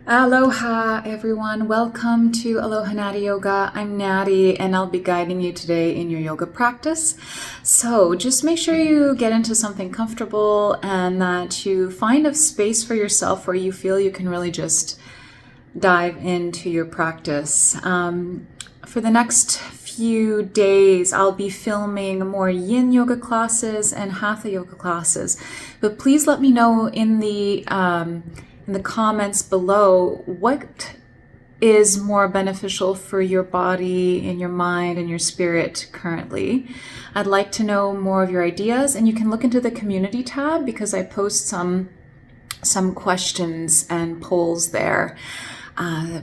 Aloha everyone, welcome to alohanathieyoga. I'm Nathie and I'll be guiding you today in your yoga practice. So just make sure you get into something comfortable and that you find a space for yourself where you feel you can really just dive into your practice. For the next few days, I'll be filming more yin yoga classes and hatha yoga classes, but please let me know in the comments below what is more beneficial for your body and your mind and your spirit currently. I'd like to know more of your ideas, and you can look into the community tab because I post some questions and polls there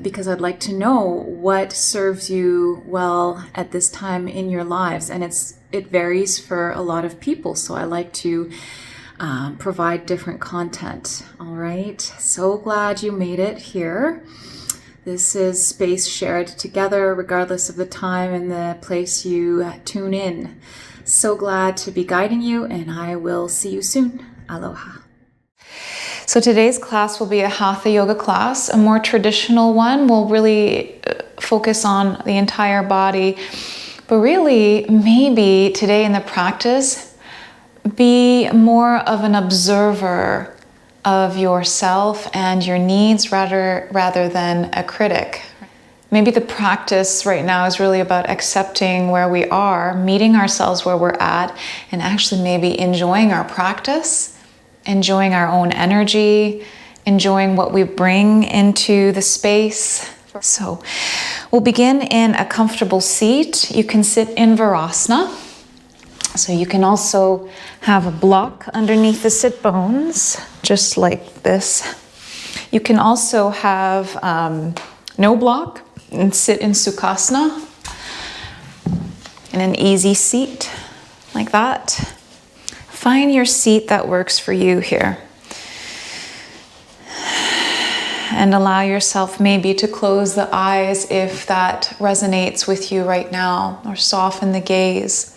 because I'd like to know what serves you well at this time in your lives, and it varies for a lot of people, so I like to provide different content. All right, so glad you made it here. This is space shared together regardless of the time and the place you tune in. So glad to be guiding you, and I will see you soon. Aloha. So today's class will be a hatha yoga class. A more traditional one will really focus on the entire body, but really maybe today in the practice be more of an observer of yourself and your needs rather than a critic. Maybe the practice right now is really about accepting where we are, meeting ourselves where we're at, and actually maybe enjoying our practice, enjoying our own energy, enjoying what we bring into the space. So we'll begin in a comfortable seat. You can sit in Virasana. So you can also have a block underneath the sit bones, just like this. You can also have no block and sit in Sukhasana in an easy seat like that. Find your seat that works for you here. And allow yourself maybe to close the eyes if that resonates with you right now, or soften the gaze.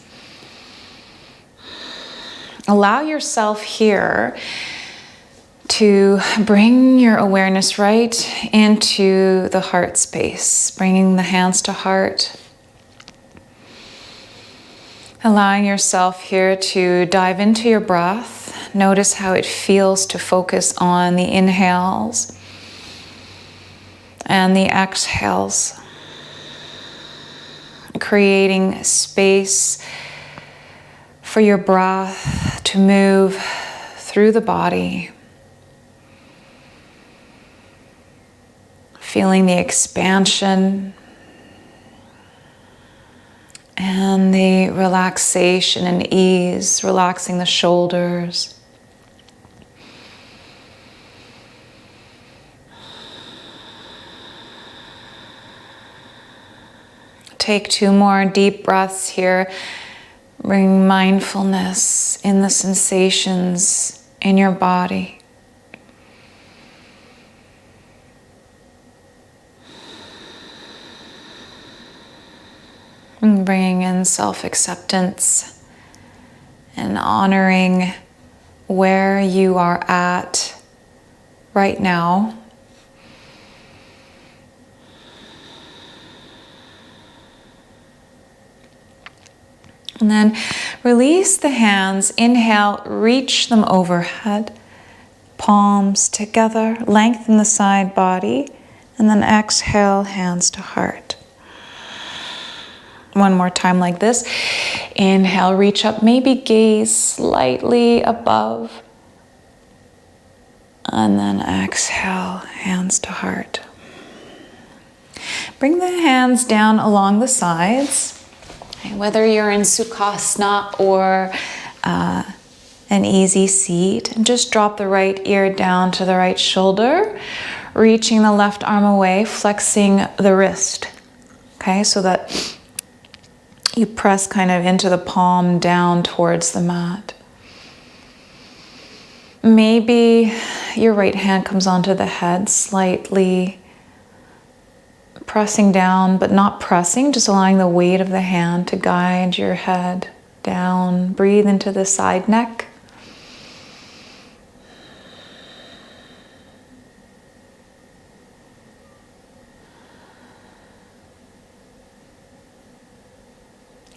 Allow yourself here to bring your awareness right into the heart space, bringing the hands to heart. Allowing yourself here to dive into your breath. Notice how it feels to focus on the inhales and the exhales, creating space for your breath to move through the body, feeling the expansion and the relaxation and ease, relaxing the shoulders. Take 2 more deep breaths here. Bring mindfulness in the sensations in your body. And bringing in self-acceptance and honoring where you are at right now. And then release the hands. Inhale, reach them overhead. Palms together, lengthen the side body. And then exhale, hands to heart. One more time like this. Inhale, reach up, maybe gaze slightly above. And then exhale, hands to heart. Bring the hands down along the sides. Whether you're in Sukhasana or an easy seat, and just drop the right ear down to the right shoulder, reaching the left arm away, flexing the wrist. Okay, so that you press kind of into the palm down towards the mat. Maybe your right hand comes onto the head slightly, pressing down, but not pressing, just allowing the weight of the hand to guide your head down. Breathe into the side neck.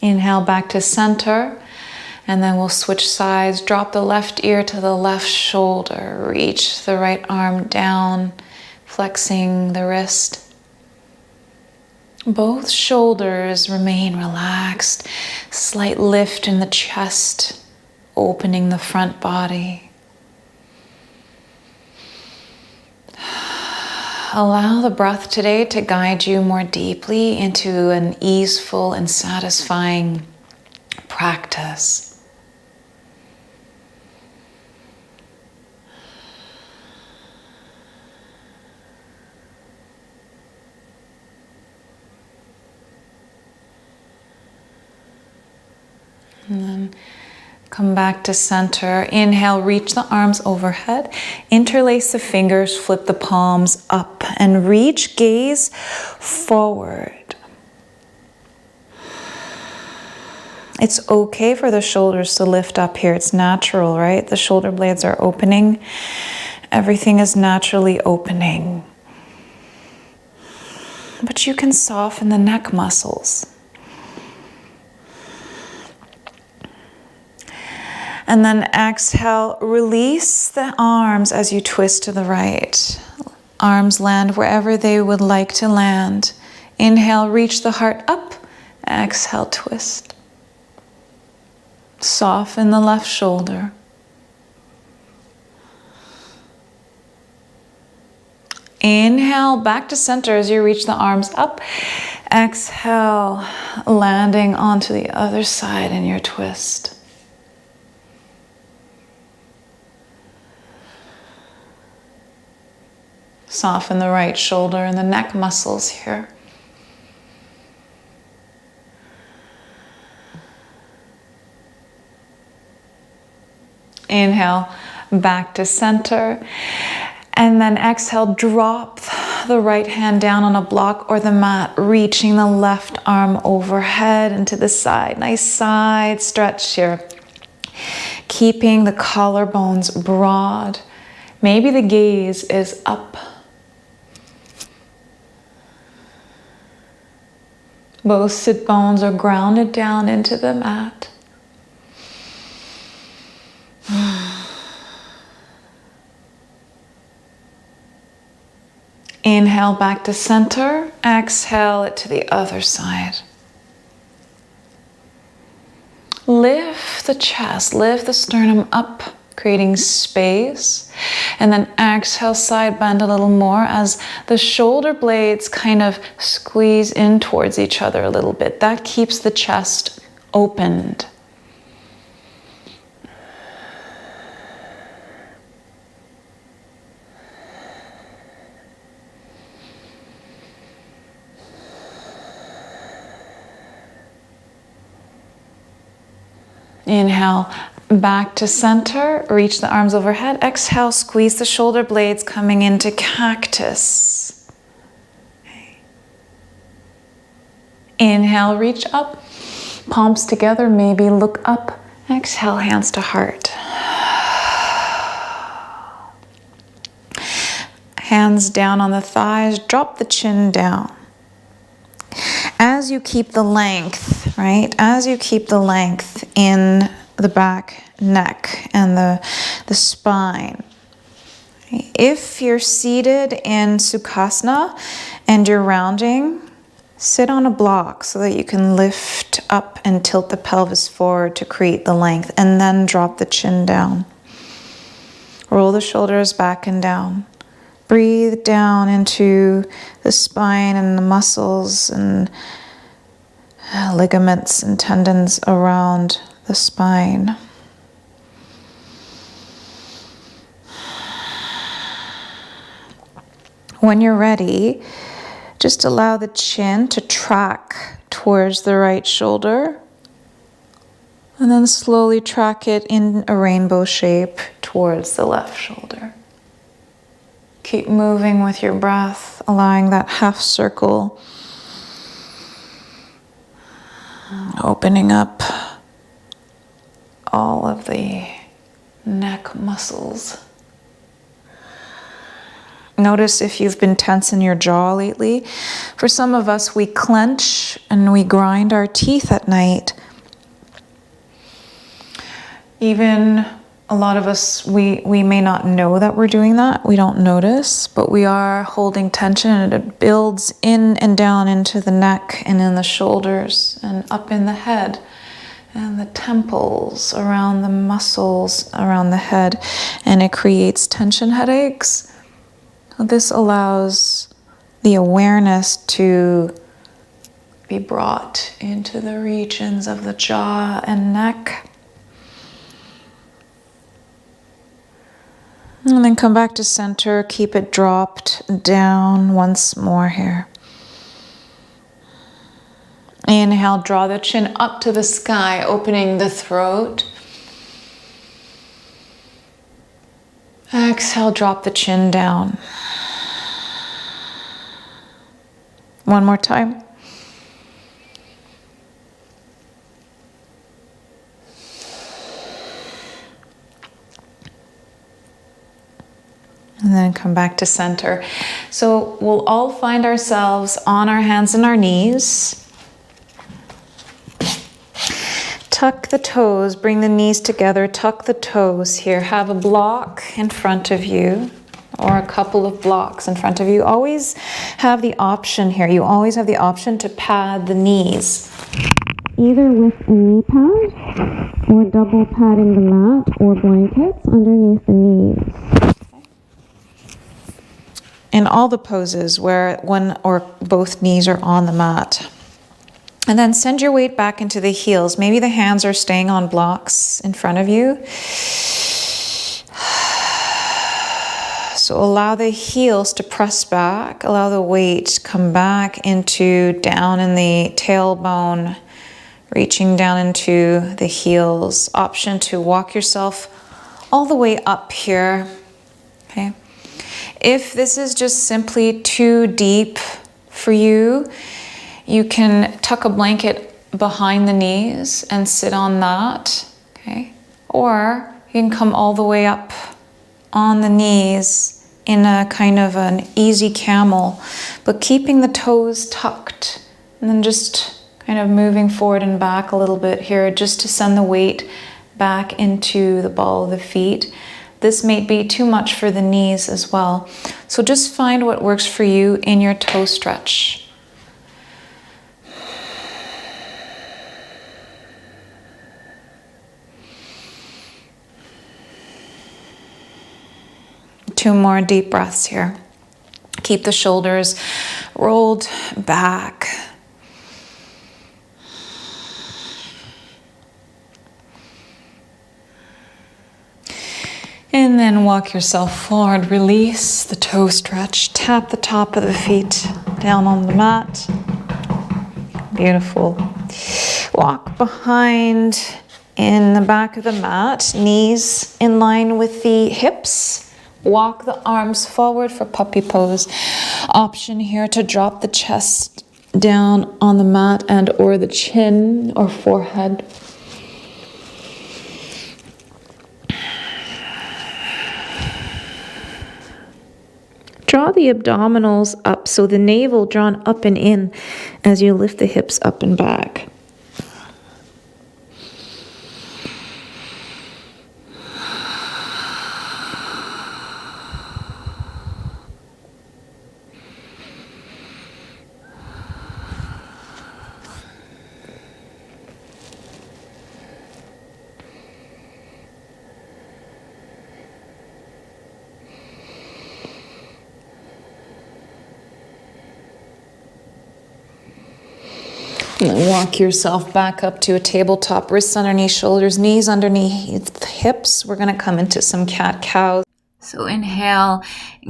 Inhale back to center, and then we'll switch sides. Drop the left ear to the left shoulder. Reach the right arm down, flexing the wrist. Both shoulders remain relaxed. Slight lift in the chest, opening the front body. Allow the breath today to guide you more deeply into an easeful and satisfying practice. And then come back to center. Inhale, reach the arms overhead. Interlace the fingers, flip the palms up and reach, gaze forward. It's okay for the shoulders to lift up here. It's natural, right? The shoulder blades are opening. Everything is naturally opening. But you can soften the neck muscles. And then exhale, release the arms as you twist to the right. Arms land wherever they would like to land. Inhale, reach the heart up. Exhale, twist. Soften the left shoulder. Inhale, back to center as you reach the arms up. Exhale, landing onto the other side in your twist. Soften the right shoulder and the neck muscles here. Inhale, back to center. And then exhale, drop the right hand down on a block or the mat, reaching the left arm overhead and to the side. Nice side stretch here. Keeping the collarbones broad. Maybe the gaze is up. Both sit bones are grounded down into the mat. Inhale back to center. Exhale it to the other side. Lift the chest, lift the sternum up, creating space. And then exhale, side bend a little more as the shoulder blades kind of squeeze in towards each other a little bit. That keeps the chest opened. Inhale, back to center, reach the arms overhead. Exhale, squeeze the shoulder blades coming into cactus. Okay. Inhale, reach up, palms together, maybe look up. Exhale, hands to heart. Hands down on the thighs, drop the chin down. As you keep the length, right? As you keep the length in the back, neck, and the spine. If you're seated in Sukhasana and you're rounding, sit on a block so that you can lift up and tilt the pelvis forward to create the length, and then drop the chin down. Roll the shoulders back and down. Breathe down into the spine and the muscles and ligaments and tendons around the spine. When you're ready, just allow the chin to track towards the right shoulder, and then slowly track it in a rainbow shape towards the left shoulder. Keep moving with your breath, allowing that half circle, opening up all of the neck muscles. Notice if you've been tense in your jaw lately. For some of us, we clench and we grind our teeth at night. Even a lot of us, we may not know that we're doing that. We don't notice, but we are holding tension, and it builds in and down into the neck and in the shoulders and up in the head and the temples, around the muscles around the head, and it creates tension headaches. This allows the awareness to be brought into the regions of the jaw and neck. And then come back to center, keep it dropped down once more here. Inhale, draw the chin up to the sky, opening the throat. Exhale, drop the chin down. One more time. And then come back to center. So we'll all find ourselves on our hands and our knees. Tuck the toes, bring the knees together, tuck the toes here. Have a block in front of you or a couple of blocks in front of you. Always have the option here. You always have the option to pad the knees. Either with a knee pad or double padding the mat or blankets underneath the knees. In all the poses where one or both knees are on the mat. And then send your weight back into the heels. Maybe the hands are staying on blocks in front of you. So allow the heels to press back. Allow the weight to come back into down in the tailbone, reaching down into the heels. Option to walk yourself all the way up here. Okay. If this is just simply too deep for you, you can tuck a blanket behind the knees and sit on that, okay? Or you can come all the way up on the knees in a kind of an easy camel, but keeping the toes tucked and then just kind of moving forward and back a little bit here just to send the weight back into the ball of the feet. This may be too much for the knees as well. So just find what works for you in your toe stretch. Two more deep breaths here. Keep the shoulders rolled back. And then walk yourself forward, release the toe stretch, tap the top of the feet down on the mat. Beautiful. Walk behind in the back of the mat, knees in line with the hips. Walk the arms forward for puppy pose. Option here to drop the chest down on the mat and or the chin or forehead. Draw the abdominals up, so the navel drawn up and in as you lift the hips up and back. And then walk yourself back up to a tabletop, wrists underneath shoulders, knees underneath hips. We're going to come into some cat-cow. So inhale,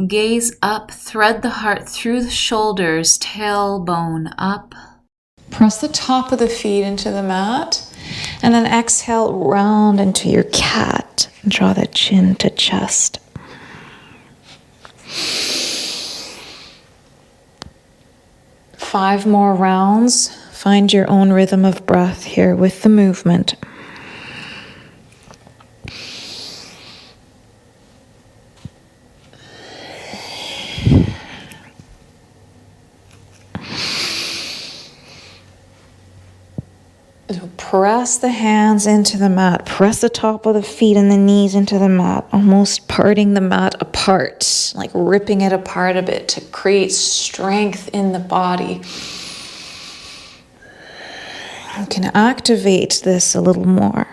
gaze up, thread the heart through the shoulders, tailbone up. Press the top of the feet into the mat. And then exhale, round into your cat. Draw the chin to chest. Five more rounds. Find your own rhythm of breath here with the movement. press the hands into the mat. Press the top of the feet and the knees into the mat, almost parting the mat apart, like ripping it apart a bit to create strength in the body. You can activate this a little more.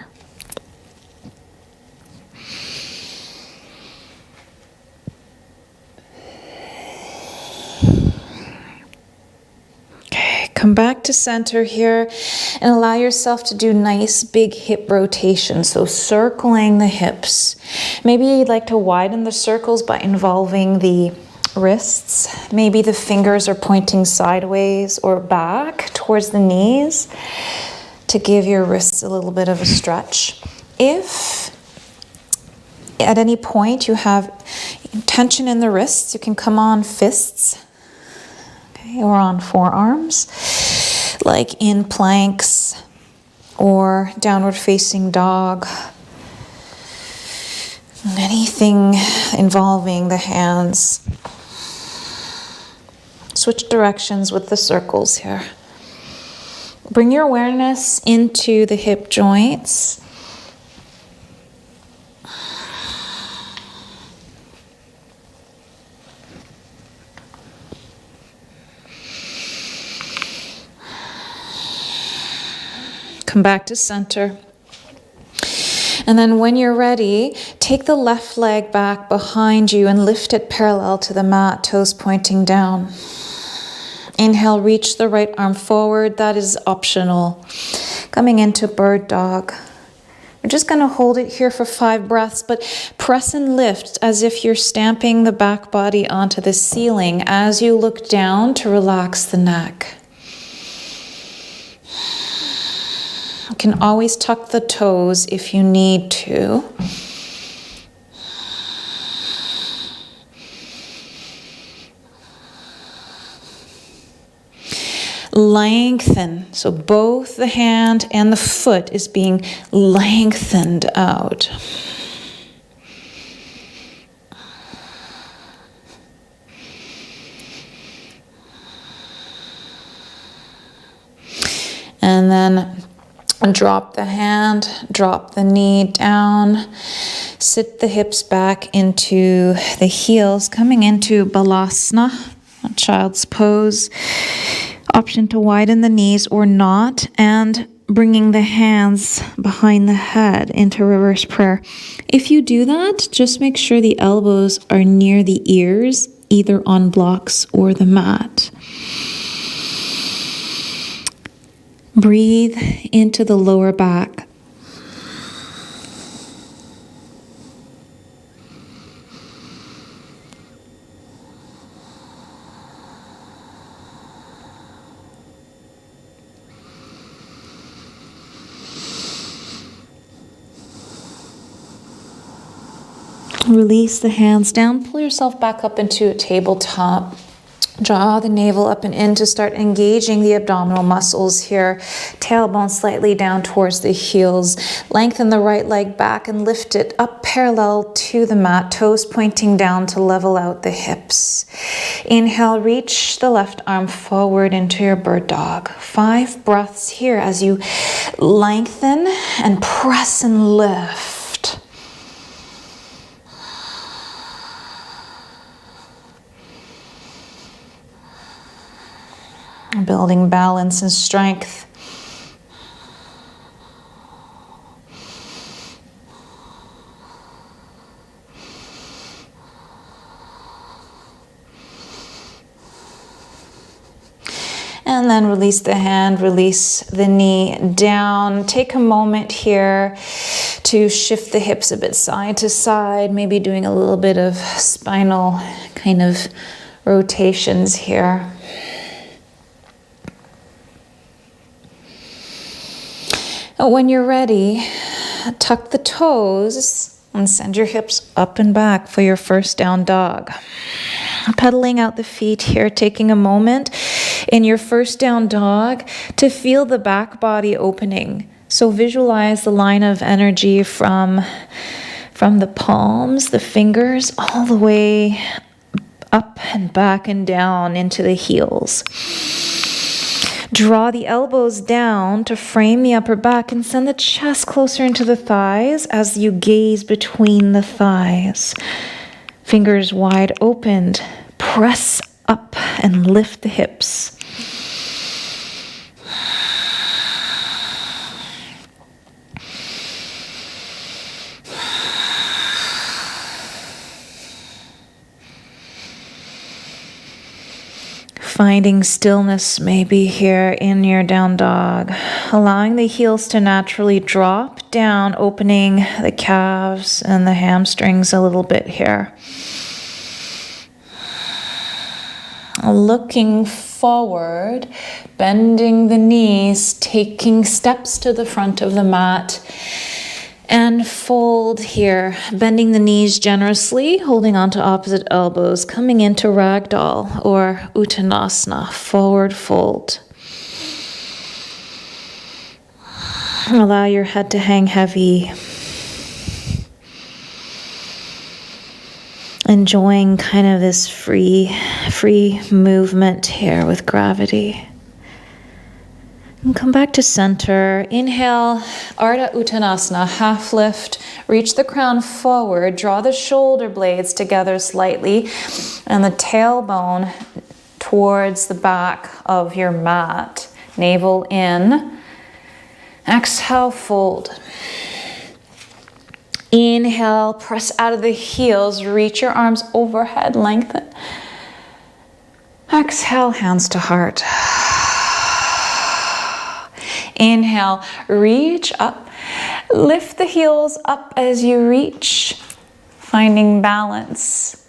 Come back to center here and allow yourself to do nice big hip rotation. So circling the hips. Maybe you'd like to widen the circles by involving the wrists. Maybe the fingers are pointing sideways or back towards the knees to give your wrists a little bit of a stretch. If at any point you have tension in the wrists, you can come on fists. Or on forearms, like in planks or downward facing dog. Anything involving the hands. Switch directions with the circles here. Bring your awareness into the hip joints. Come back to center. And then when you're ready, take the left leg back behind you and lift it parallel to the mat, toes pointing down. Inhale, reach the right arm forward. That is optional. Coming into bird dog. We're just going to hold it here for 5 breaths, but press and lift as if you're stamping the back body onto the ceiling as you look down to relax the neck. You can always tuck the toes if you need to. Lengthen. So both the hand and the foot is being lengthened out. And then drop the hand, drop the knee down, sit the hips back into the heels, coming into balasana, child's pose. Option to widen the knees or not, and bringing the hands behind the head into reverse prayer. If you do that, just make sure the elbows are near the ears, either on blocks or the mat. Breathe into the lower back. Release the hands down. Pull yourself back up into a tabletop. Draw the navel up and in to start engaging the abdominal muscles here. Tailbone slightly down towards the heels. Lengthen the right leg back and lift it up parallel to the mat. Toes pointing down to level out the hips. Inhale, reach the left arm forward into your bird dog. 5 breaths here as you lengthen and press and lift. Building balance and strength. And then release the hand, release the knee down. Take a moment here to shift the hips a bit side to side, maybe doing a little bit of spinal kind of rotations here. When you're ready, tuck the toes and send your hips up and back for your first down dog. Pedaling out the feet here, taking a moment in your first down dog to feel the back body opening. So visualize the line of energy from the palms, the fingers, all the way up and back and down into the heels. Draw the elbows down to frame the upper back and send the chest closer into the thighs as you gaze between the thighs. Fingers wide opened. Press up and lift the hips. Finding stillness maybe here in your down dog, allowing the heels to naturally drop down, opening the calves and the hamstrings a little bit here. Looking forward, bending the knees, taking steps to the front of the mat. And fold here, bending the knees generously, holding onto opposite elbows, coming into ragdoll or uttanasana, forward fold. Allow your head to hang heavy. Enjoying kind of this free movement here with gravity. And come back to center. Inhale, Ardha Uttanasana, half lift. Reach the crown forward. Draw the shoulder blades together slightly and the tailbone towards the back of your mat. Navel in. Exhale, fold. Inhale, press out of the heels. Reach your arms overhead, lengthen. Exhale, hands to heart. Inhale, reach up, lift the heels up as you reach, finding balance.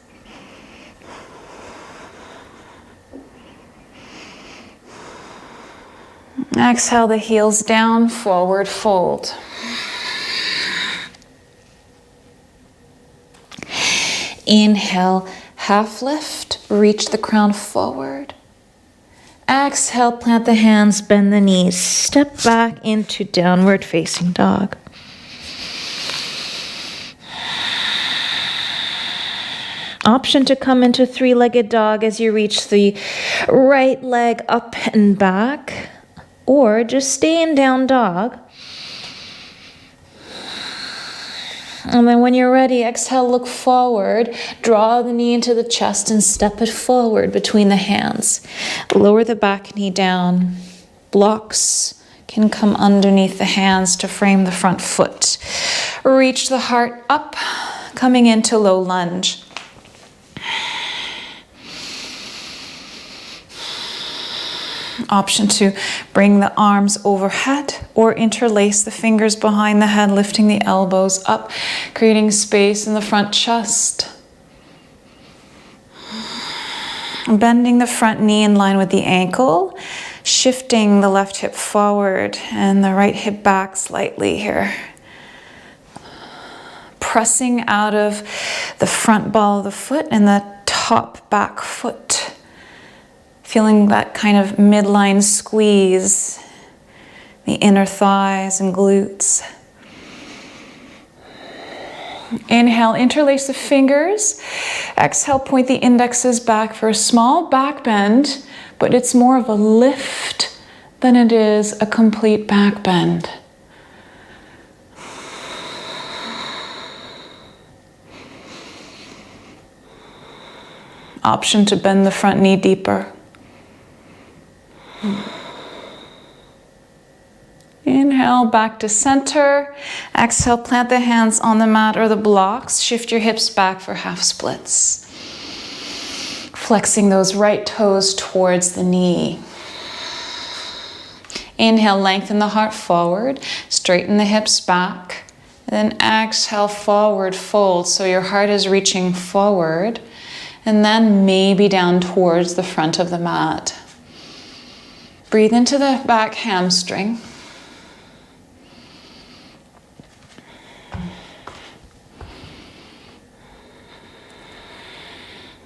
Exhale the heels down, forward fold. Inhale, half lift, reach the crown forward. Exhale, plant the hands, bend the knees. Step back into downward facing dog. Option to come into three-legged dog as you reach the right leg up and back, or just stay in down dog. And then when you're ready, exhale, look forward, draw the knee into the chest and step it forward between the hands. Lower the back knee down. Blocks can come underneath the hands to frame the front foot. Reach the heart up, coming into low lunge. Option to bring the arms overhead or interlace the fingers behind the head, lifting the elbows up, creating space in the front chest. Bending the front knee in line with the ankle, shifting the left hip forward and the right hip back slightly here. Pressing out of the front ball of the foot and the top back foot. Feeling that kind of midline squeeze, the inner thighs and glutes. Inhale, interlace the fingers. Exhale, point the indexes back for a small back bend, but it's more of a lift than it is a complete back bend. Option to bend the front knee deeper. Inhale, back to center. Exhale, plant the hands on the mat or the blocks. Shift your hips back for half splits. Flexing those right toes towards the knee. Inhale, lengthen the heart forward. Straighten the hips back. And then exhale, forward fold. So your heart is reaching forward. And then maybe down towards the front of the mat. Breathe into the back hamstring.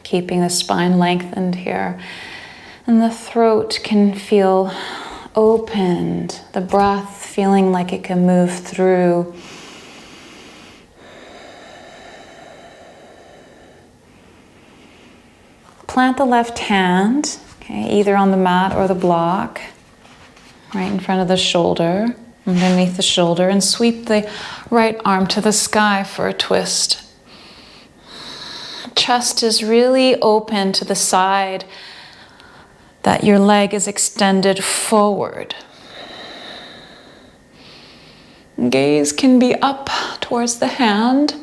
Keeping the spine lengthened here. And the throat can feel opened. The breath feeling like it can move through. Plant the left hand, okay, either on the mat or the block. right in front of the shoulder, underneath the shoulder, and sweep the right arm to the sky for a twist. Chest is really open to the side that your leg is extended forward. Gaze can be up towards the hand.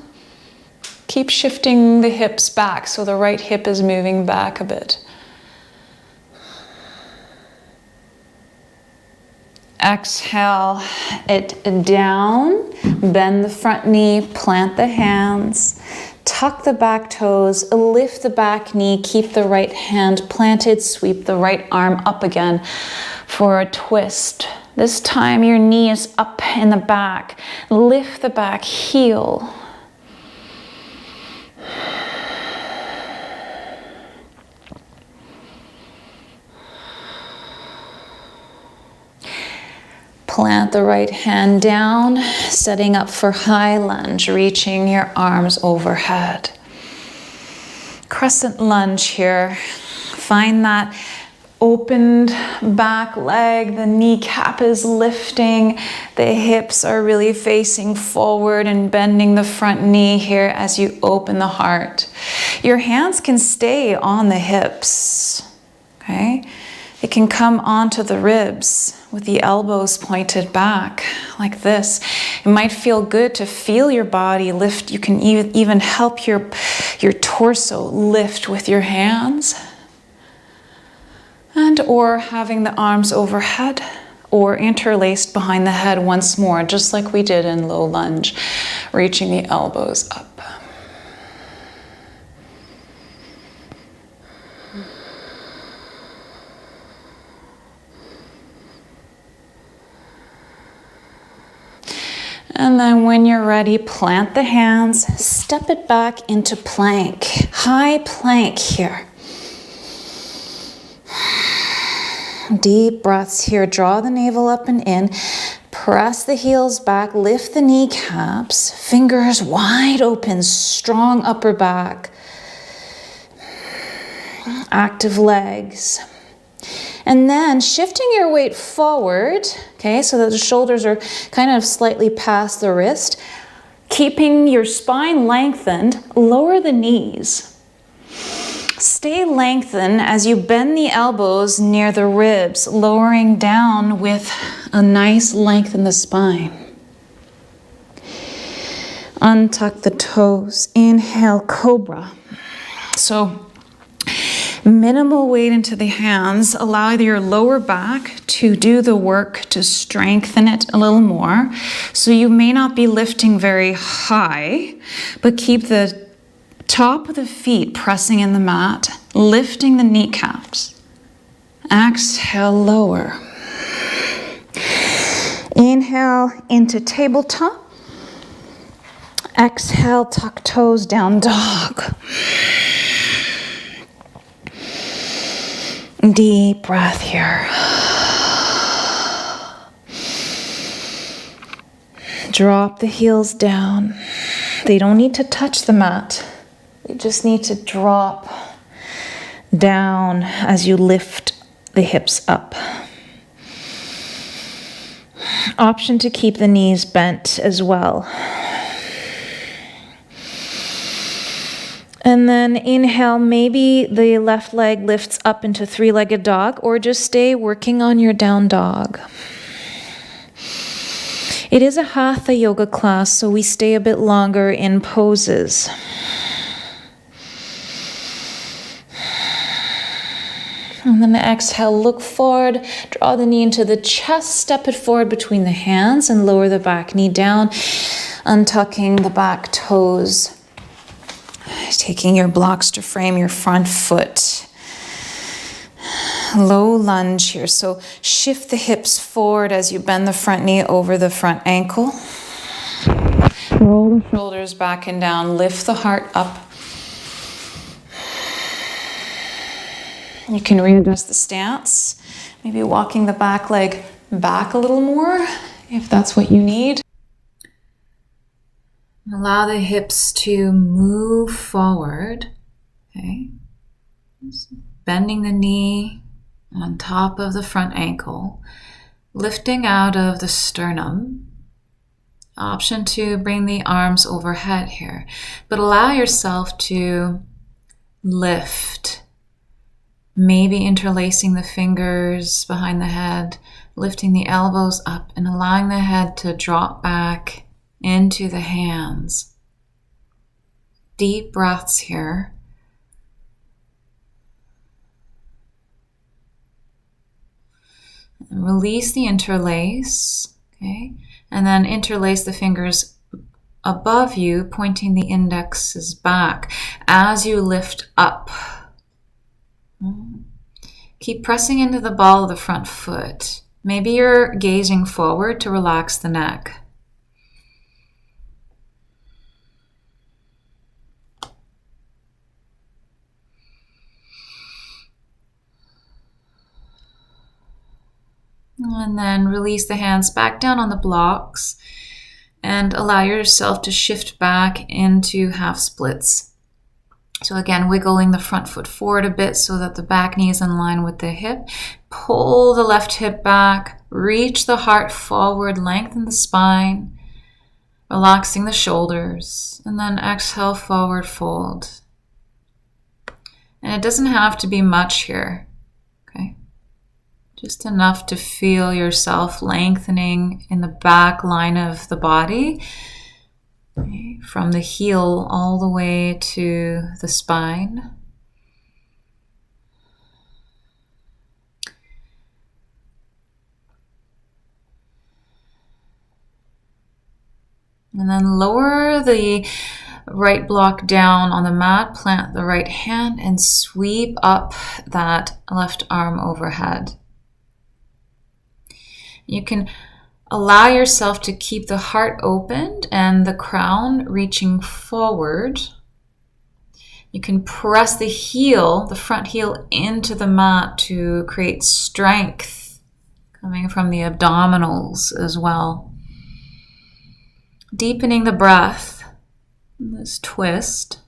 Keep shifting the hips back so the right hip is moving back a bit. Exhale it down, bend the front knee, plant the hands, tuck the back toes, lift the back knee, keep the right hand planted, sweep the right arm up again for a twist. This time your knee is up in the back. Lift the back heel. Plant the right hand down, setting up for high lunge, reaching your arms overhead. Crescent lunge here. Find that opened back leg, the kneecap is lifting, the hips are really facing forward and bending the front knee here as you open the heart. Your hands can stay on the hips, okay? It can come onto the ribs with the elbows pointed back like this. It might feel good to feel your body lift. You can even help your torso lift with your hands. And or having the arms overhead or interlaced behind the head once more, just like we did in low lunge, reaching the elbows up. And then when you're ready, plant the hands, step it back into plank. High plank here. Deep breaths here. Draw the navel up and in. Press the heels back. Lift the kneecaps. Fingers wide open. Strong upper back. Active legs. And then shifting your weight forward, okay, so that the shoulders are kind of slightly past the wrist. Keeping your spine lengthened, lower the knees. Stay lengthened as you bend the elbows near the ribs, lowering down with a nice length in the spine. Untuck the toes. Inhale, cobra. So minimal weight into the hands. Allow your lower back to do the work to strengthen it a little more. So you may not be lifting very high, but keep the top of the feet pressing in the mat, lifting the kneecaps. Exhale, lower. Inhale into tabletop. Exhale, tuck toes, down dog. Deep breath here. Drop the heels down. They don't need to touch the mat. They just need to drop down as you lift the hips up. Option to keep the knees bent as well. And then inhale, maybe the left leg lifts up into three-legged dog, or just stay working on your down dog. It is a Hatha yoga class, so we stay a bit longer in poses. And then exhale, look forward, draw the knee into the chest, step it forward between the hands and lower the back knee down, untucking the back toes. Taking your blocks to frame your front foot. Low lunge here. So shift the hips forward as you bend the front knee over the front ankle. Roll the shoulders back and down. Lift the heart up. You can readjust the stance. Maybe walking the back leg back a little more if that's what you need. Allow the hips to move forward, okay? Bending the knee on top of the front ankle. Lifting out of the sternum. Option to bring the arms overhead here, but allow yourself to lift. Maybe interlacing the fingers behind the head, lifting the elbows up and allowing the head to drop back into the hands. Deep breaths here. And release the interlace, okay? And then interlace the fingers above you, pointing the indexes back as you lift up. Keep pressing into the ball of the front foot. Maybe you're gazing forward to relax the neck. And then release the hands back down on the blocks and allow yourself to shift back into half splits. So again, wiggling the front foot forward a bit so that the back knee is in line with the hip. Pull the left hip back, reach the heart forward, lengthen the spine, relaxing the shoulders, and then exhale, forward fold. And it doesn't have to be much here, okay? Just enough to feel yourself lengthening in the back line of the body. Okay, from the heel all the way to the spine. And then lower the right block down on the mat, plant the right hand, and sweep up that left arm overhead. You can allow yourself to keep the heart opened and the crown reaching forward. You can press the heel, the front heel, into the mat to create strength coming from the abdominals as well. Deepening the breath, this twist.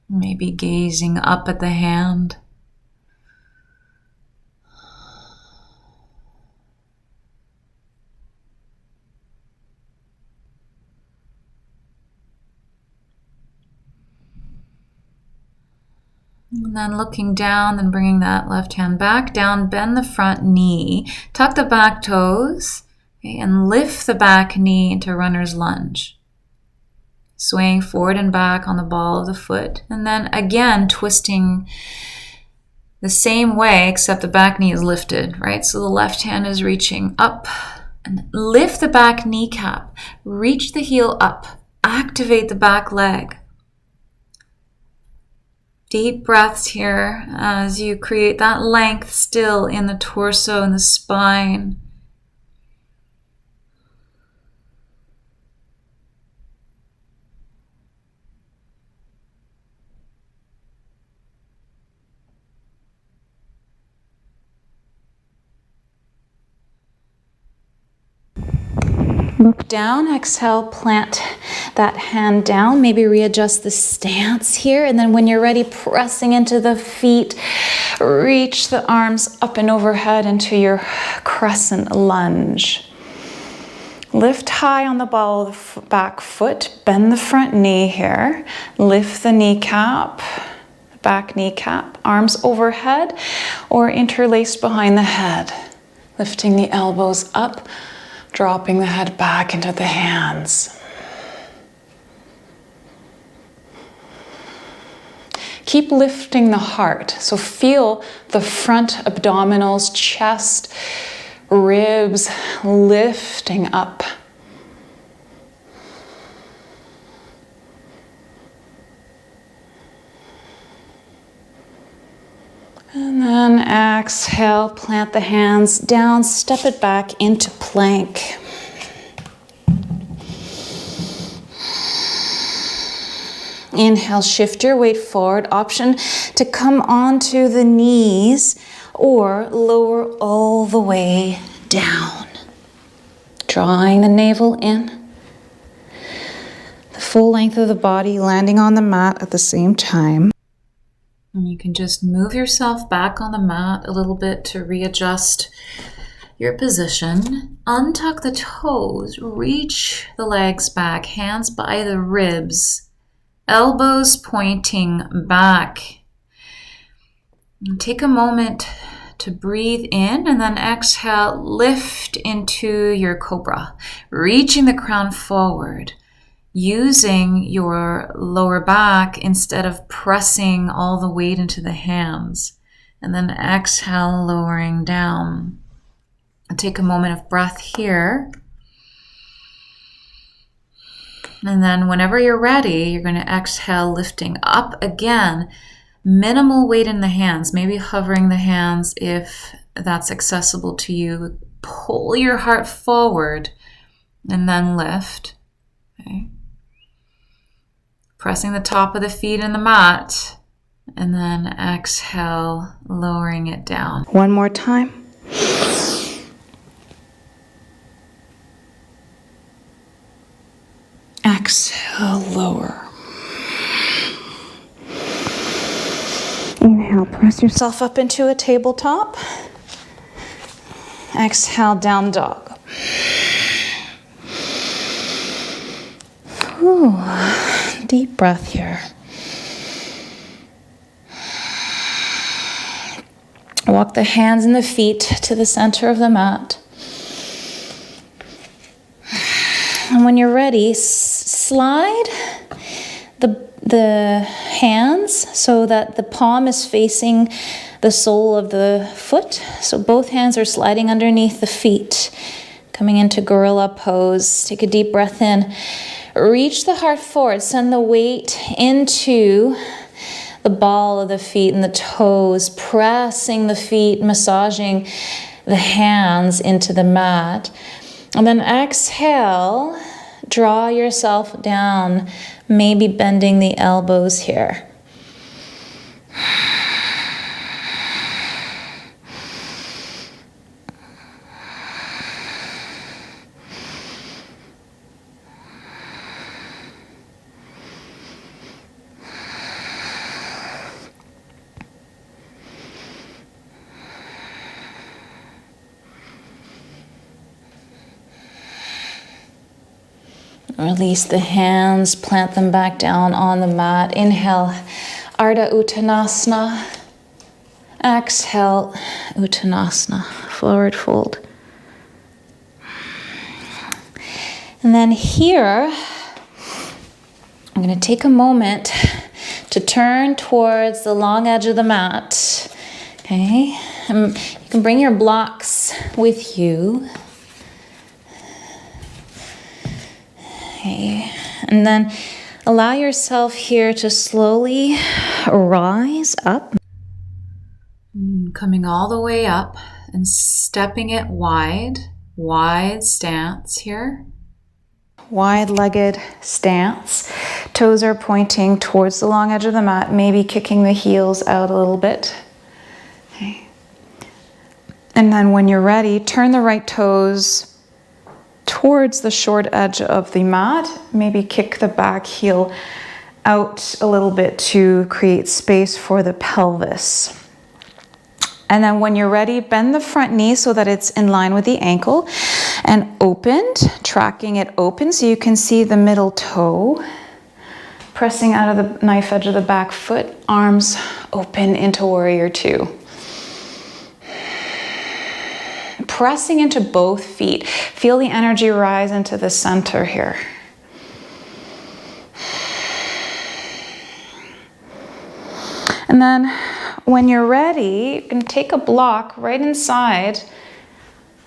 Maybe gazing up at the hand. And then looking down and bringing that left hand back down, bend the front knee, tuck the back toes, okay, and lift the back knee into runner's lunge. Swaying forward and back on the ball of the foot. And then again, twisting the same way, except the back knee is lifted, right? So the left hand is reaching up. And lift the back kneecap. Reach the heel up. Activate the back leg. Deep breaths here as you create that length still in the torso and the spine. Look down, exhale, plant that hand down. Maybe readjust the stance here. And then when you're ready, pressing into the feet, reach the arms up and overhead into your crescent lunge. Lift high on the ball of the back foot. Bend the front knee here. Lift the kneecap, back kneecap. Arms overhead or interlaced behind the head. Lifting the elbows up. Dropping the head back into the hands. Keep lifting the heart. So feel the front abdominals, chest, ribs lifting up. And then exhale, plant the hands down, step it back into plank. Inhale, shift your weight forward. Option to come onto the knees or lower all the way down. Drawing the navel in. The full length of the body landing on the mat at the same time. And you can just move yourself back on the mat a little bit to readjust your position. Untuck the toes, reach the legs back, hands by the ribs, elbows pointing back. And take a moment to breathe in and then exhale, lift into your cobra, reaching the crown forward, using your lower back instead of pressing all the weight into the hands. And then exhale, lowering down. And take a moment of breath here. And then whenever you're ready, you're going to exhale, lifting up again. Minimal weight in the hands, maybe hovering the hands if that's accessible to you. Pull your heart forward and then lift. Okay. Pressing the top of the feet in the mat and then exhale, lowering it down. One more time. Exhale, lower. Inhale, press yourself up into a tabletop. Exhale, down dog. Ooh, deep breath here. Walk the hands and the feet to the center of the mat. And when you're ready, slide the hands so that the palm is facing the sole of the foot. So both hands are sliding underneath the feet. Coming into gorilla pose. Take a deep breath in. Reach the heart forward. Send the weight into the ball of the feet and the toes. Pressing the feet, massaging the hands into the mat. And then exhale. Draw yourself down, maybe bending the elbows here. Release the hands, plant them back down on the mat. Inhale, Ardha Uttanasana. Exhale, Uttanasana, forward fold. And then here, I'm going to take a moment to turn towards the long edge of the mat. Okay, you can bring your blocks with you. Okay. And then allow yourself here to slowly rise up. Coming all the way up and stepping it wide stance here. Wide-legged stance. Toes are pointing towards the long edge of the mat, maybe kicking the heels out a little bit. Okay. And then when you're ready, turn the right toes towards the short edge of the mat. Maybe kick the back heel out a little bit to create space for the pelvis. And then when you're ready, bend the front knee so that it's in line with the ankle and opened, tracking it open so you can see the middle toe. Pressing out of the knife edge of the back foot, arms open into warrior two. Pressing into both feet. Feel the energy rise into the center here. And then when you're ready, you can take a block right inside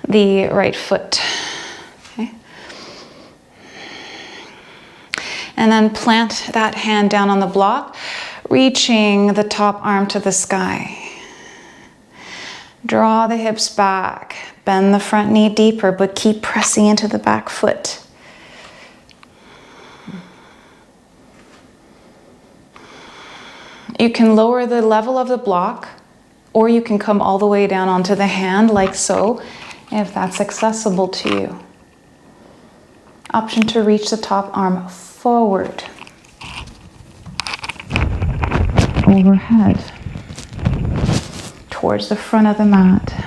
the right foot. Okay. And then plant that hand down on the block, reaching the top arm to the sky. Draw the hips back, bend the front knee deeper, but keep pressing into the back foot. You can lower the level of the block, or you can come all the way down onto the hand like so, if that's accessible to you. Option to reach the top arm forward, overhead, towards the front of the mat.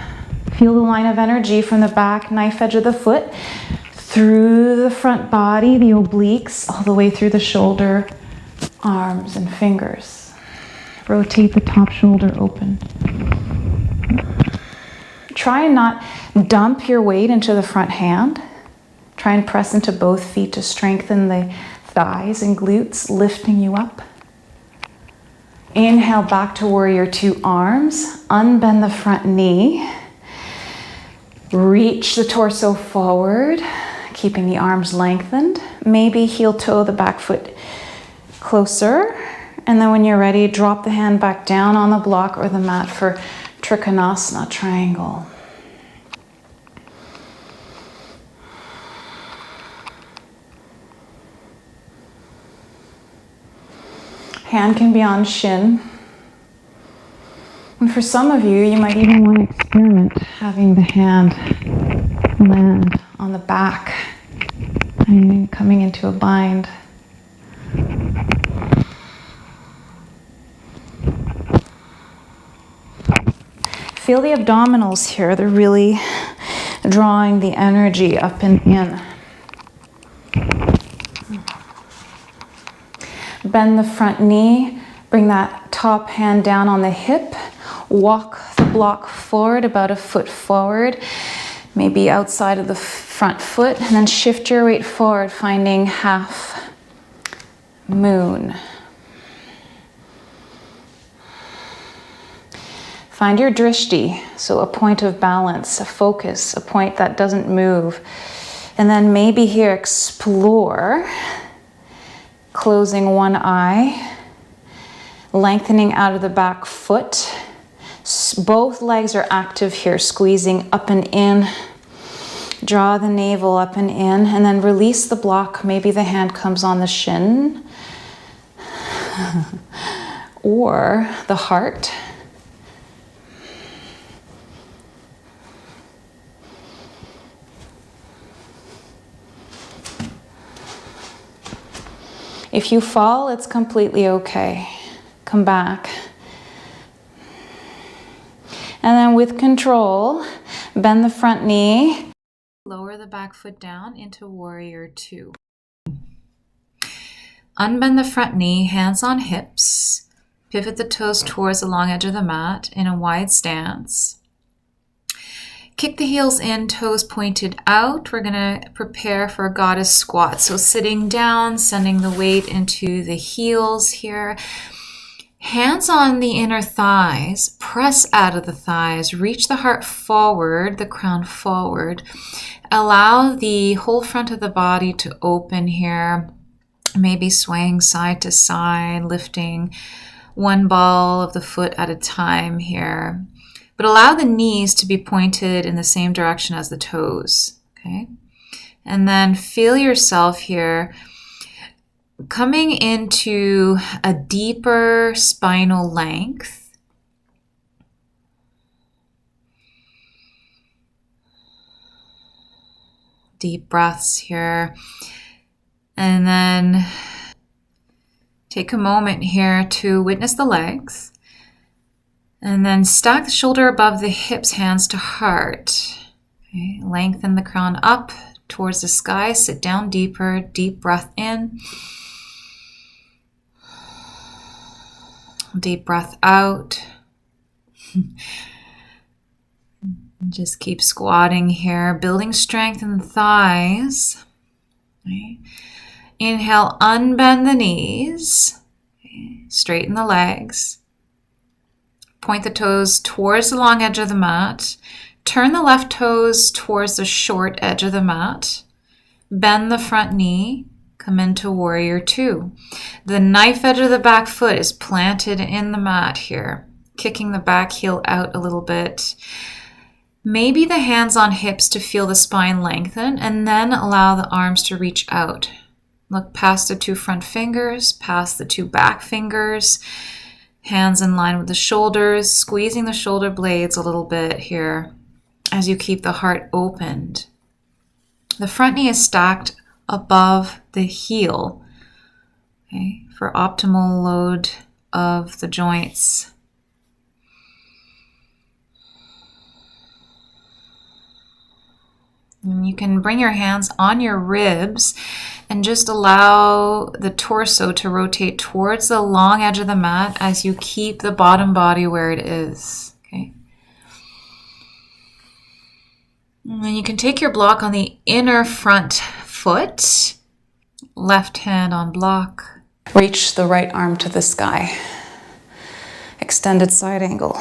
Feel the line of energy from the back knife edge of the foot through the front body, the obliques, all the way through the shoulder, arms, and fingers. Rotate the top shoulder open. Try and not dump your weight into the front hand. Try and press into both feet to strengthen the thighs and glutes, lifting you up. Inhale back to warrior two, arms. Unbend the front knee. Reach the torso forward, keeping the arms lengthened. Maybe heel toe the back foot closer. And then when you're ready, drop the hand back down on the block or the mat for Trikonasana, triangle. Hand can be on shin. And for some of you, you might even want to experiment having the hand land on the back and coming into a bind. Feel the abdominals here. They're really drawing the energy up and in. Bend the front knee. Bring that top hand down on the hip. Walk the block forward, about a foot forward, maybe outside of the front foot, and then shift your weight forward, finding half moon. Find your drishti, so a point of balance, a focus, a point that doesn't move. And then maybe here explore, closing one eye, lengthening out of the back foot. Both legs are active here, squeezing up and in. Draw the navel up and in, and then release the block. Maybe the hand comes on the shin or the heart. If you fall, it's completely okay. Come back. And then with control, bend the front knee. Lower the back foot down into warrior two. Unbend the front knee, hands on hips. Pivot the toes towards the long edge of the mat in a wide stance. Kick the heels in, toes pointed out. We're going to prepare for a goddess squat. So sitting down, sending the weight into the heels here. Hands on the inner thighs, press out of the thighs, reach the heart forward, the crown forward. Allow the whole front of the body to open here, maybe swaying side to side, lifting one ball of the foot at a time here. But allow the knees to be pointed in the same direction as the toes, okay? And then feel yourself here coming into a deeper spinal length. Deep breaths here. And then take a moment here to witness the legs. And then stack the shoulder above the hips, hands to heart. Okay. Lengthen the crown up towards the sky. Sit down deeper. Deep breath in. Deep breath out. Just keep squatting here, building strength in the thighs. Okay. Inhale, unbend the knees. Okay. Straighten the legs. Point the toes towards the long edge of the mat. Turn the left toes towards the short edge of the mat. Bend the front knee. Come into warrior two. The knife edge of the back foot is planted in the mat here, kicking the back heel out a little bit. Maybe the hands on hips to feel the spine lengthen, and then allow the arms to reach out. Look past the two front fingers, past the two back fingers. Hands in line with the shoulders, squeezing the shoulder blades a little bit here as you keep the heart opened. The front knee is stacked above the heel, okay, for optimal load of the joints. And you can bring your hands on your ribs and just allow the torso to rotate towards the long edge of the mat as you keep the bottom body where it is. Okay. And then you can take your block on the inner front foot, left hand on block. Reach the right arm to the sky. Extended side angle.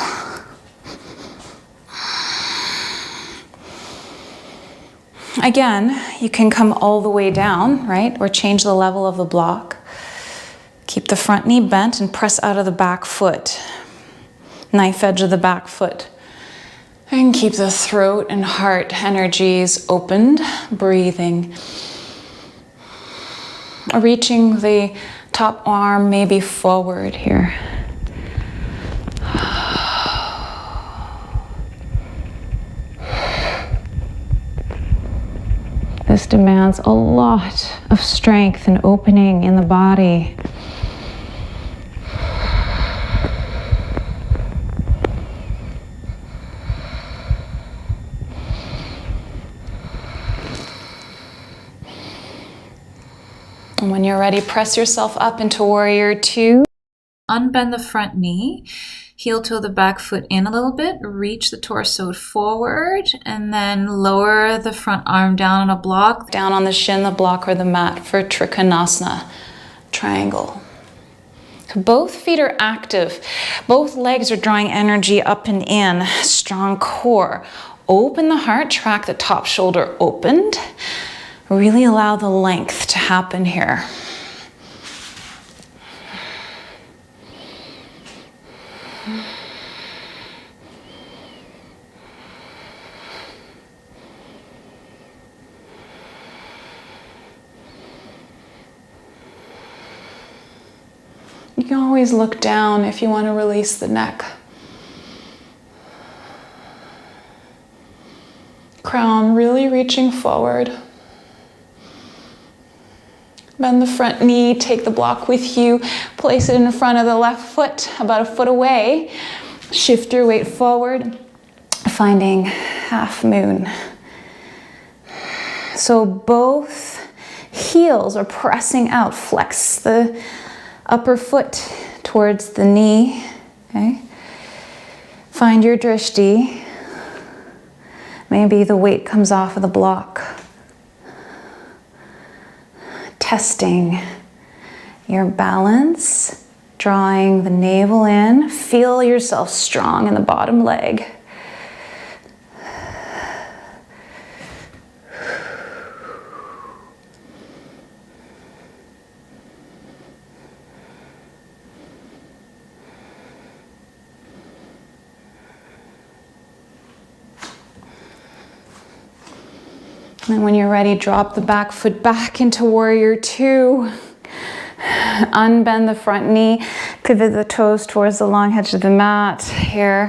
Again, you can come all the way down, right? Or change the level of the block. Keep the front knee bent and press out of the back foot. Knife edge of the back foot. And keep the throat and heart energies opened, breathing. Reaching the top arm maybe forward here. This demands a lot of strength and opening in the body. And when you're ready, press yourself up into Warrior Two. Unbend the front knee, heel toe the back foot in a little bit, reach the torso forward, and then lower the front arm down on a block. Down on the shin, the block, or the mat for Trikonasana, triangle. Both feet are active. Both legs are drawing energy up and in. Strong core. Open the heart, track the top shoulder opened. Really allow the length to happen here. You can always look down if you want to release the neck. Crown really reaching forward. Bend the front knee, take the block with you, place it in front of the left foot, about a foot away. Shift your weight forward, finding half moon. So both heels are pressing out. Flex the upper foot towards the knee. Okay. Find your drishti. Maybe the weight comes off of the block. Testing your balance, drawing the navel in. Feel yourself strong in the bottom leg. And when you're ready, drop the back foot back into Warrior Two. Unbend the front knee, pivot the toes towards the long edge of the mat here.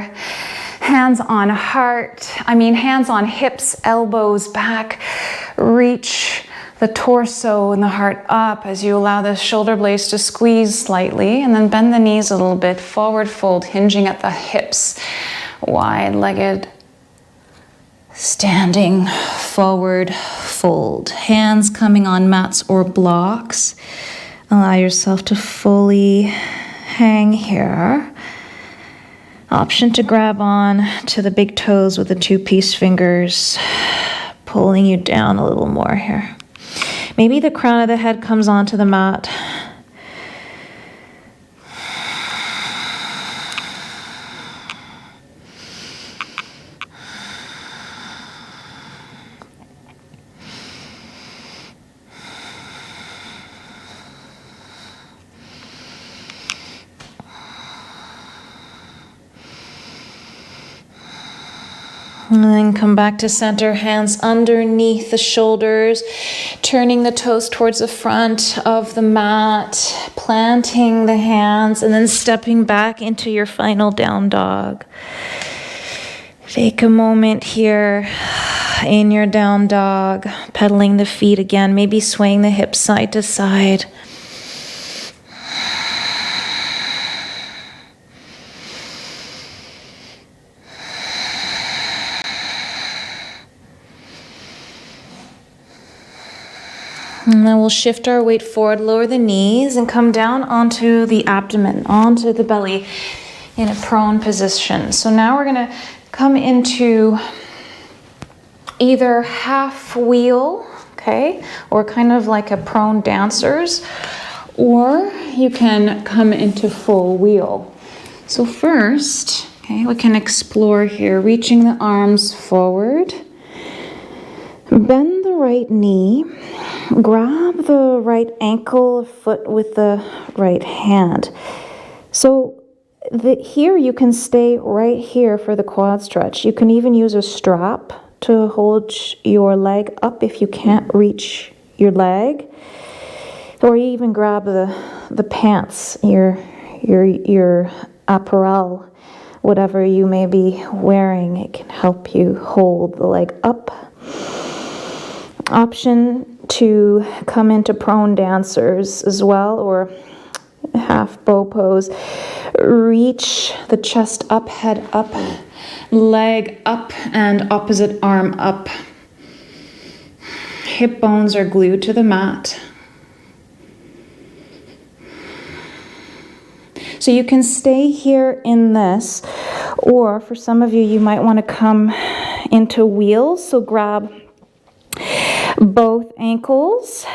Hands on heart, hands on hips, elbows back. Reach the torso and the heart up as you allow the shoulder blades to squeeze slightly, and then bend the knees a little bit, forward fold, hinging at the hips, wide-legged. Standing forward fold. Hands coming on mats or blocks. Allow yourself to fully hang here. Option to grab on to the big toes with the two peace fingers, pulling you down a little more here. Maybe the crown of the head comes onto the mat. And then come back to center, hands underneath the shoulders, turning the toes towards the front of the mat, planting the hands, and then stepping back into your final down dog. Take a moment here in your down dog, pedaling the feet again, maybe swaying the hips side to side. And then we'll shift our weight forward, lower the knees, and come down onto the abdomen, onto the belly in a prone position. So now we're going to come into either half wheel, okay, or kind of like a prone dancers, or you can come into full wheel. So first, okay, we can explore here, reaching the arms forward. Bend the right knee, grab the right ankle or foot with the right hand. So here you can stay right here for the quad stretch. You can even use a strap to hold your leg up if you can't reach your leg. Or you even grab the pants, your apparel, whatever you may be wearing. It can help you hold the leg up. Option to come into prone dancers as well, or half bow pose. Reach the chest up, head up, leg up, and opposite arm up. Hip bones are glued to the mat. So you can stay here in this, or for some of you, you might want to come into wheels. So grab both ankles,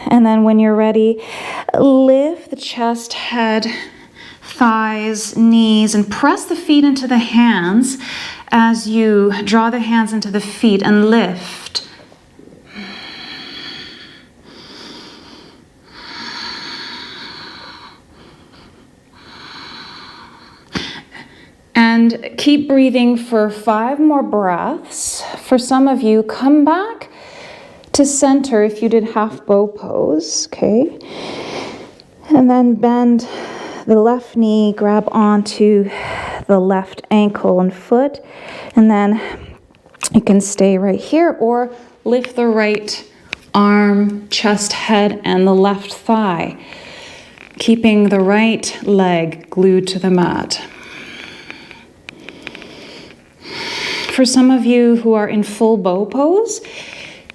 and then when you're ready, lift the chest, head, thighs, knees, and press the feet into the hands as you draw the hands into the feet and lift. And keep breathing for 5 more breaths. For some of you, come back to center if you did half bow pose, okay? And then bend the left knee, grab onto the left ankle and foot, and then you can stay right here or lift the right arm, chest, head, and the left thigh, keeping the right leg glued to the mat. For some of you who are in full bow pose,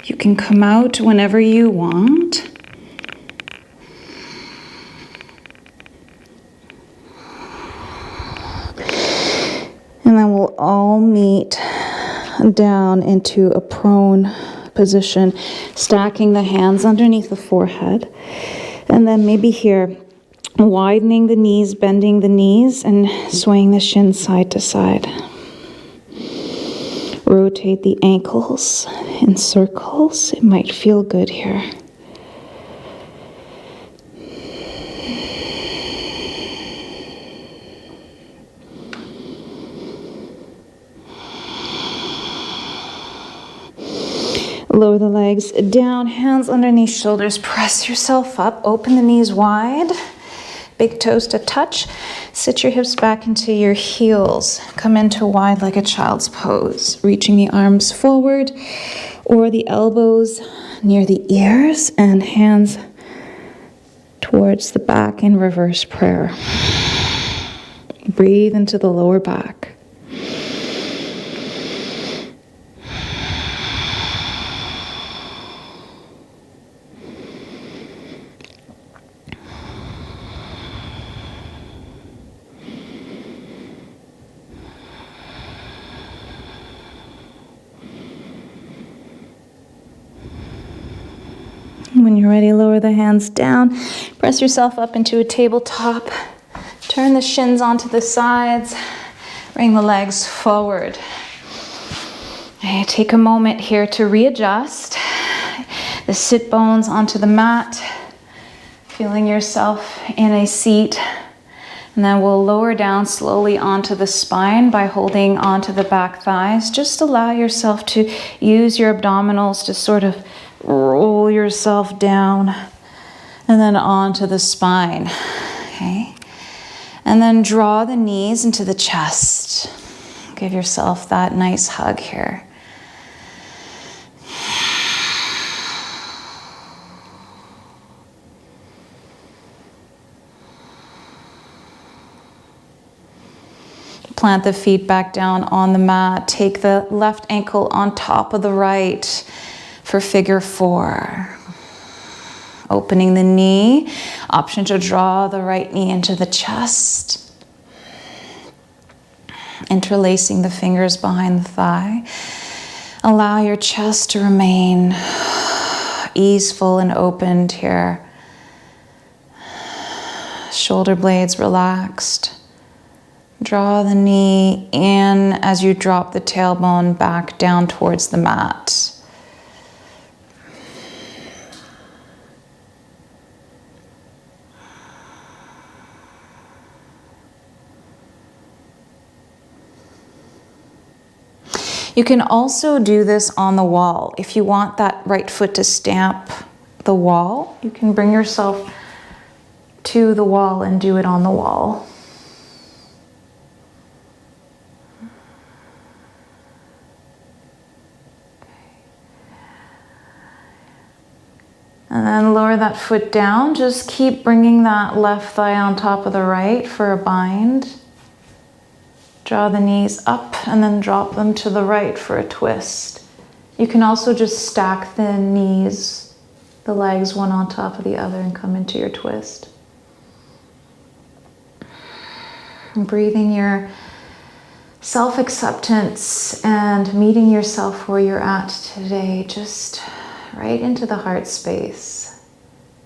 you can come out whenever you want. And then we'll all meet down into a prone position, stacking the hands underneath the forehead. And then maybe here, widening the knees, bending the knees, and swaying the shins side to side. Rotate the ankles in circles. It might feel good here. Lower the legs down, hands underneath shoulders. Press yourself up. Open the knees wide. Big toes to touch. Sit your hips back into your heels. Come into wide-legged child's pose. Reaching the arms forward or the elbows near the ears and hands towards the back in reverse prayer. Breathe into the lower back. When you're ready, lower the hands down. Press yourself up into a tabletop. Turn the shins onto the sides. Bring the legs forward. Okay, take a moment here to readjust the sit bones onto the mat. Feeling yourself in a seat. And then we'll lower down slowly onto the spine by holding onto the back thighs. Just allow yourself to use your abdominals to sort of roll yourself down and then onto the spine, okay? And then draw the knees into the chest. Give yourself that nice hug here. Plant the feet back down on the mat. Take the left ankle on top of the right for figure 4. Opening the knee. Option to draw the right knee into the chest. Interlacing the fingers behind the thigh. Allow your chest to remain easeful and opened here. Shoulder blades relaxed. Draw the knee in as you drop the tailbone back down towards the mat. You can also do this on the wall. If you want that right foot to stamp the wall, you can bring yourself to the wall and do it on the wall. And then lower that foot down. Just keep bringing that left thigh on top of the right for a bind. Draw the knees up and then drop them to the right for a twist. You can also just stack the knees, the legs one on top of the other, and come into your twist. And breathing your self-acceptance and meeting yourself where you're at today, just right into the heart space,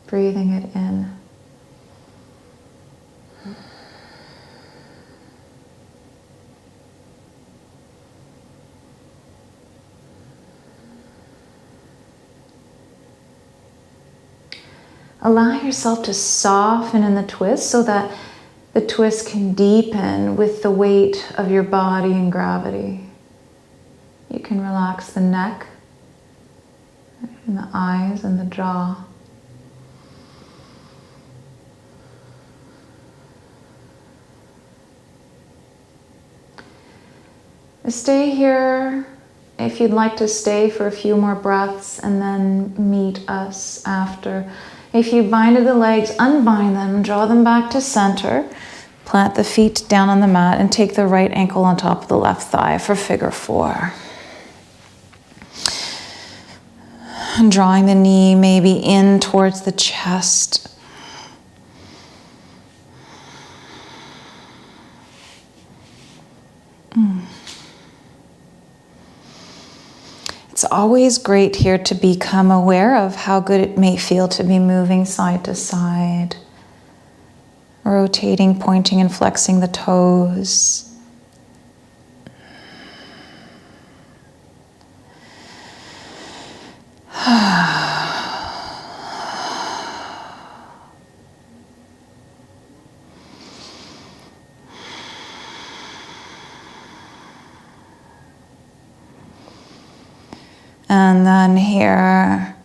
breathing it in. Allow yourself to soften in the twist so that the twist can deepen with the weight of your body and gravity. You can relax the neck and the eyes and the jaw. Stay here if you'd like to stay for a few more breaths and then meet us after. If you binded the legs, unbind them, draw them back to center, plant the feet down on the mat, and take the right ankle on top of the left thigh for figure 4. And drawing the knee maybe in towards the chest. It's always great here to become aware of how good it may feel to be moving side to side, rotating, pointing, and flexing the toes. And then here,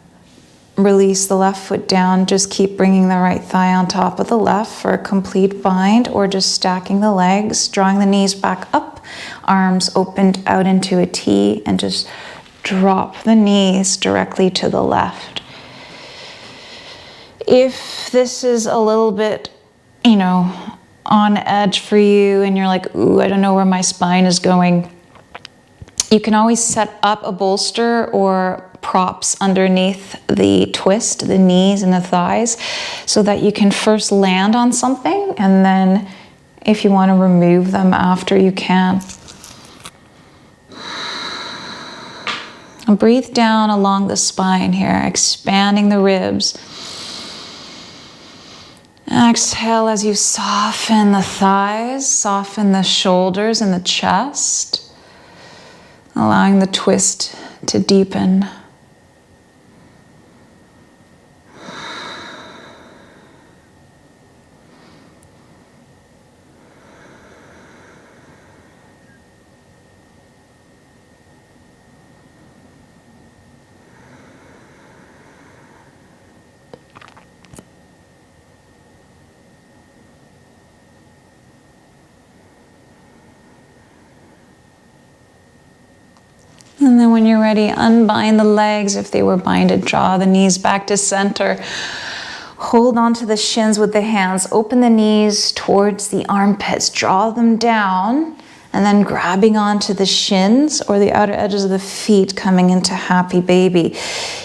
release the left foot down. Just keep bringing the right thigh on top of the left for a complete bind, or just stacking the legs, drawing the knees back up, arms opened out into a T, and just drop the knees directly to the left. If this is a little bit, on edge for you and you're like, ooh, I don't know where my spine is going, you can always set up a bolster or props underneath the twist, the knees and the thighs, so that you can first land on something, and then if you want to remove them after, you can. And breathe down along the spine here, expanding the ribs. Exhale as you soften the thighs, soften the shoulders and the chest. Allowing the twist to deepen. And then when you're ready, unbind the legs if they were binded. Draw the knees back to center. Hold on to the shins with the hands. Open the knees towards the armpits. Draw them down And then grabbing onto the shins or the outer edges of the feet, coming into happy baby.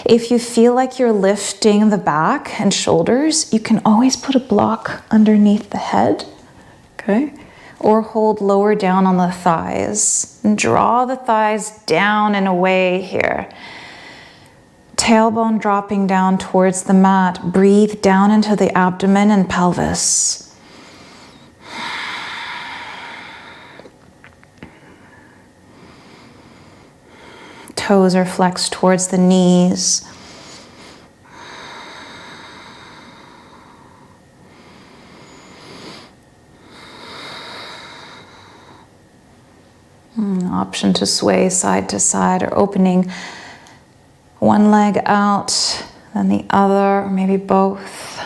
If you feel like you're lifting the back and shoulders, you can always put a block underneath the head, okay? Or hold lower down on the thighs. And draw the thighs down and away here. Tailbone dropping down towards the mat. Breathe down into the abdomen and pelvis. Toes are flexed towards the knees. Option to sway side to side or opening one leg out, then the other, or maybe both.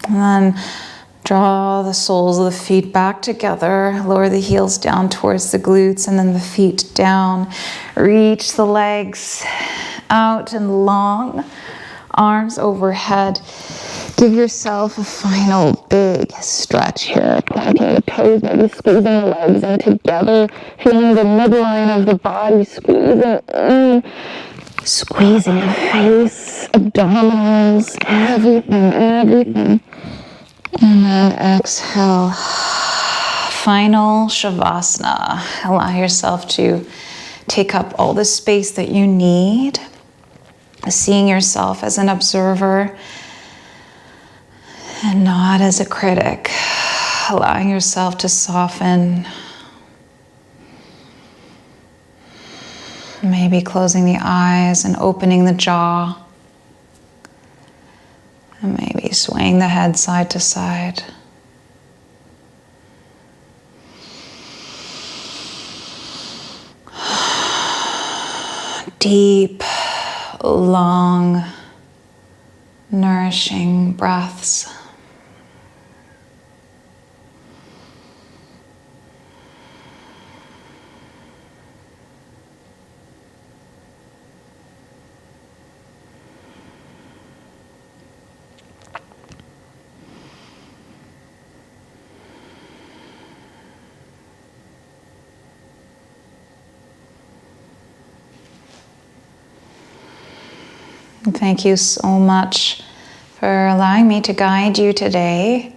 And then draw the soles of the feet back together, lower the heels down towards the glutes and then the feet down. Reach the legs out and long, arms overhead. Give yourself a final big stretch here. Planting the toes, maybe squeezing the legs in together, feeling the midline of the body squeezing in. Squeezing the face, abdominals, everything. And then exhale. Final Shavasana. Allow yourself to take up all the space that you need. Seeing yourself as an observer and not as a critic. Allowing yourself to soften. Maybe closing the eyes and opening the jaw. And maybe swaying the head side to side. Deep, long, nourishing breaths. Thank you so much for allowing me to guide you today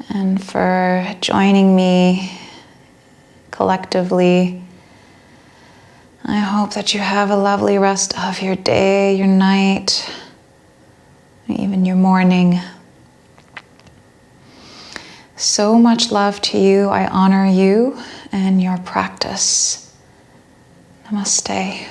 and for joining me collectively. I hope that you have a lovely rest of your day, your night, even your morning. So much love to you. I honor you and your practice. Namaste.